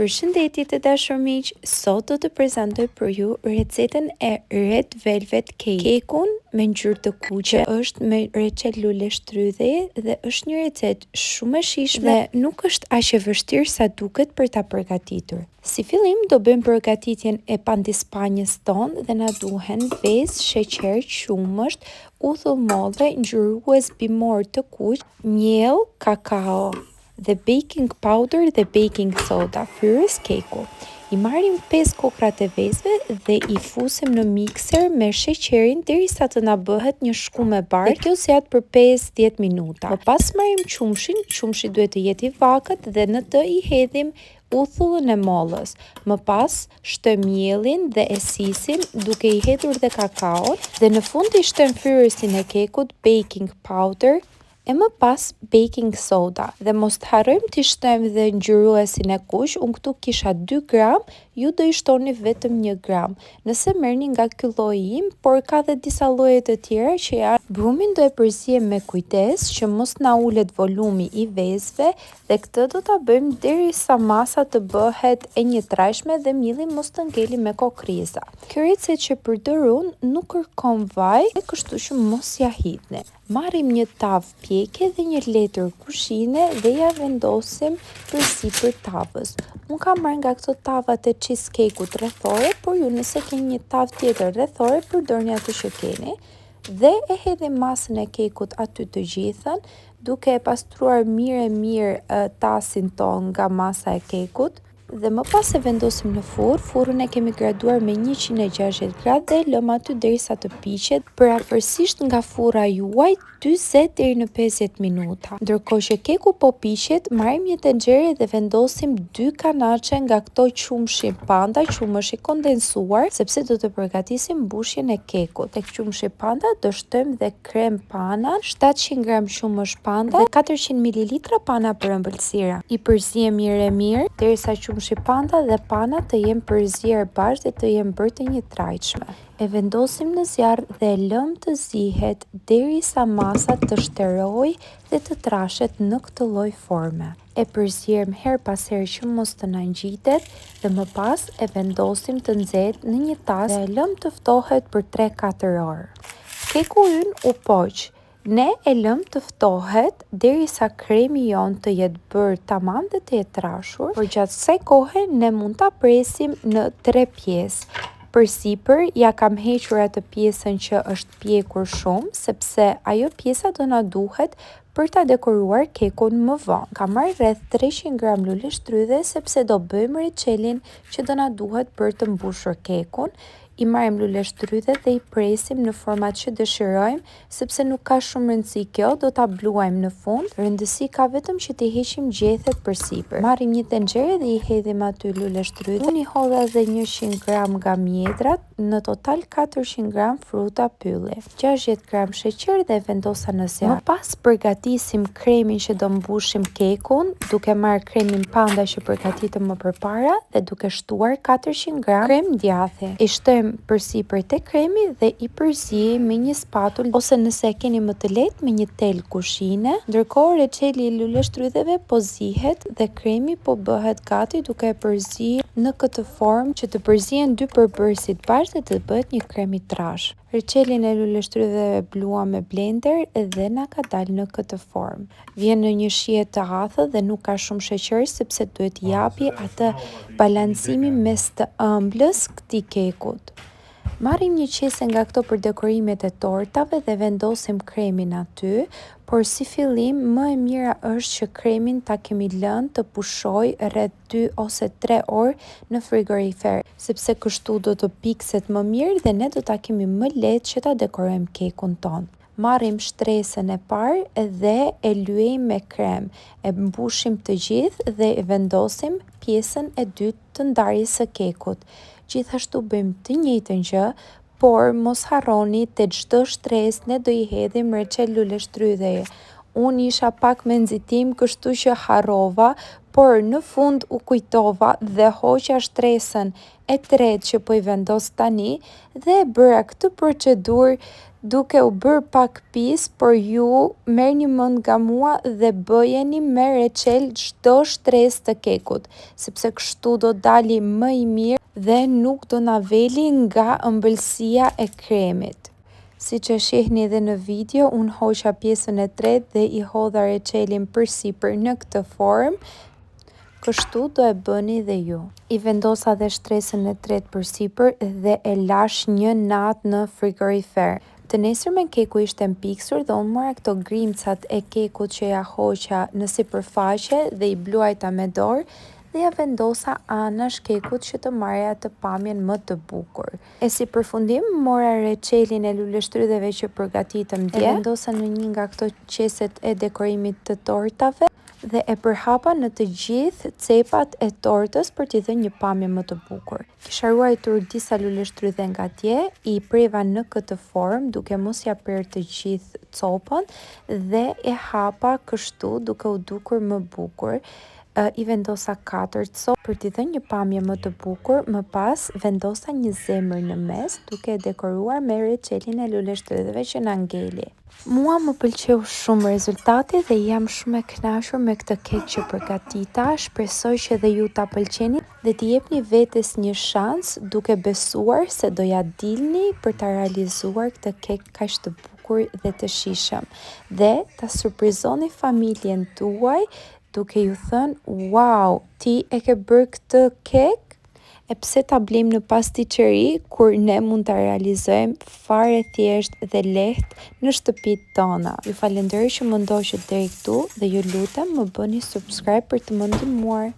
Përshëndetje të dashur miq, sot do të prezantoj për ju recetën e Red Velvet Cake. Kekun me ngjyrë të kuqe është me recet lule shtrydheje dhe është një recet shumë e shijshme dhe nuk është aq e vështirë sa duket për ta përgatitur. Si fillim do bëjmë përgatitjen e pandispanies tonë dhe na duhen vezë, sheqer, qumësht, uthull molle, ngjyrues bimor të kuq, miell, kakao dhe baking powder dhe baking soda, fyerës keku. I marrim 5 kokra të vezëve dhe i fusim në mikser me sheqerin derisa të na bëhet një shkumë e bardhë. Dhe kjo zgjat për 5-10 minuta. Më pas marrim qumshin, qumshi duhet të jetë i vakët dhe në të i hedhim uthullën e mollës. Më pas shtojmë miellin dhe e sisim duke i hedhur dhe kakaon dhe në fund i shtojmë fyerësin e kekut, baking powder e më pas baking soda dhe mos të harrojmë të shtojmë dhe ngjyruesin e kuq. Unë këtu kisha 2 gram, ju do i shtoni vetëm 1 gram. Nëse merrni nga ky lloji im, por ka dhe disa lloje të tjera që janë. Brumin do e përzihem me kujdes që mos na ulet volumi i vezëve dhe këtë do ta bëjmë derisa masa të bëhet e njëtrajshme dhe mielli mos të ngeli me kokriza. Kjo recetë që përdor unë nuk kërkon vaj, kështu që mos ja hidhni. Marrim një tavë pjeke dhe një letër kuzhine dhe ja vendosim përsipër tavës. Unë kam marrë nga këto tavat e cheesecake-ut rrethore, por ju nëse keni një tavë tjetër rrethore, përdorni atë që keni. Dhe e hedhim masën e kekut aty të gjithën, duke e pastruar mirë tasin ton nga masa e kekut. Dhe më pas e vendosim në furr. Furrën e kemi graduar me 160 gradë dhe lëm aty derisa të piqet, përafërsisht nga furra juaj 40 deri në 50 minuta. Ndërkohë që keku po piqet, marrim një tenxhere dhe vendosim 2 kanaçe nga këto qumshi panda, qumësh i kondensuar, sepse do të përgatisim mbushjen e kekut. Tek qumshi panda do shtojmë dhe krem pana, 700 gram qumësh panda dhe 400 ml pana për ëmbëlsira. I përzihem mirë derisa qumshi panda dhe pana të jenë përzier bashkë dhe të jenë bërë të njëtrajtshme. E vendosim në zjarr dhe e lëm të zihet derisa masa të shtërojë dhe të trashet në këtë lloj forme. E përzihem her pas here që mos të na ngjitet dhe më pas e vendosim të nxehtë në një tas dhe e lëm të ftohet për 3-4 orë. Keku ynë u poq. Ne e lëm të ftohet derisa kremi jon të jetë bërë tamam dhe të jetë trashur, por gjatë kësaj kohe ne mund ta presim në 3 pjesë. Përsipër ja kam hequr atë pjesën që është pjekur shumë, sepse ajo pjesa do na duhet për ta dekoruar kekun më vonë. Kam marrë rreth 300 gram lule shtrydhe sepse do bëjmë reçelin që do na duhet për të mbushur kekun. I marrim lule shtrydhe dhe i presim në format që dëshirojmë, sepse nuk ka shumë rëndësi kjo, do ta bluajmë në fund. Rëndësi ka vetëm që t'i heqim gjethet përsipër. Marrim një tenxhere dhe i hedhim aty lule shtrydhe. Unë i hodha edhe 100 gram nga mjedrat, në total 400 gram fruta pylli, 60 gram sheqer dhe vendosa në zjarr. Më pas përgatisim kremin që do mbushim kekun, duke marrë kremin panda që përgatitëm më përpara dhe duke shtuar 400 gram krem djathi. I shtojmë përsipër te kremi dhe i përzijim me një spatull ose nëse e keni më të lehtë me një tel kuzhine. Ndërkohë reçeli i lule shtrydheve po zihet dhe kremi po bëhet gati duke e përzyer në këtë formë që të përzihen 2 përbërësit bashkë dhe të bëhet një krem i trashë. Reçelin e lule shtrydheve bluam me blender dhe na ka dalë në këtë formë. Vjen në një shije të hathët dhe nuk ka shumë sheqer sepse duhet japi atë balancimin mes të ëmblës këtij kekut. Marrim një qese nga këto për dekorimet e tortave dhe vendosim kremin aty, por si fillim më e mira është që kremin ta kemi lënë të pushojë rreth 2 ose 3 orë në frigorifer, sepse kështu do të pikset më mirë dhe ne do ta kemi më lehtë që ta dekorojmë kekun ton. Marrim shtresën e parë dhe e lyejmë me krem, e mbushim të gjithë dhe e vendosim pjesën e dytë të ndarjes së kekut. Gjithashtu bëjmë të njëjtën gjë, por mos harroni te çdo shtresë ne do i hedhim reçel lule shtrydheje. Unë isha pak me nxitim, kështu që harrova, por në fund u kujtova dhe hoqa shtresën e tretë që po i vendos tani dhe e bëra këtë procedurë duke u bërë pak pis, por ju merrni mend nga mua dhe bëjeni me reçel çdo shtresë të kekut, sepse kështu do dali më i mirë dhe nuk do na veli nga ëmbëlsia e kremit. Si që shihni edhe në video, unë hoqa pjesën e tretë dhe i hodha reçelin përsipër në këtë formë, kështu do e bëni dhe ju. I vendosa dhe shtresën e tretë përsipër dhe e lash një natë në frigorifer. Të nesërmen keku ishte mpiksur dhe unë mora këto grimcat e kekut që ja hoqa në sipërfaqe dhe i bluajta me dorë dhe ja vendosa anash kekut që të marrja të pamjen më të bukur. E si përfundim, mora reçelin e luleshtrydheve që përgatitëm dje, e vendosa në një nga këto qeset e dekorimit të tortave dhe e përhapa në të gjithë cepat e tortës për t'i dhënë një pamje më të bukur. Kisha ruajtur disa luleshtrydhe nga tje, i preva në këtë formë duke mos ja prerë të gjithë copën dhe e hapa kështu duke u dukur më bukur. I vendosa 4 copë për t'i dhënë një pamje më të bukur, më pas vendosa një zemër në mes duke dekoruar me reçelin e luleshtrydheve që na ngeli. Mua më pëlqeu shumë rezultati dhe jam shumë e kënaqur me këtë kek që përgatita. Shpresoj që edhe ju ta pëlqeni dhe t'i jepni vetes një shans duke besuar se do ja dilni për ta realizuar këtë kek kaq të bukur dhe të shijshëm. Dhe ta surprizoni familjen tuaj duke ju thënë, wow, ti e ke bërë këtë kek? E pse ta blejmë në pastiqeri kur ne mund ta realizojmë fare thjesht dhe lehtë në shtëpitë tona. Ju falenderoj që më ndoqët deri këtu dhe ju lutem më bëni subscribe për të më ndihmuar.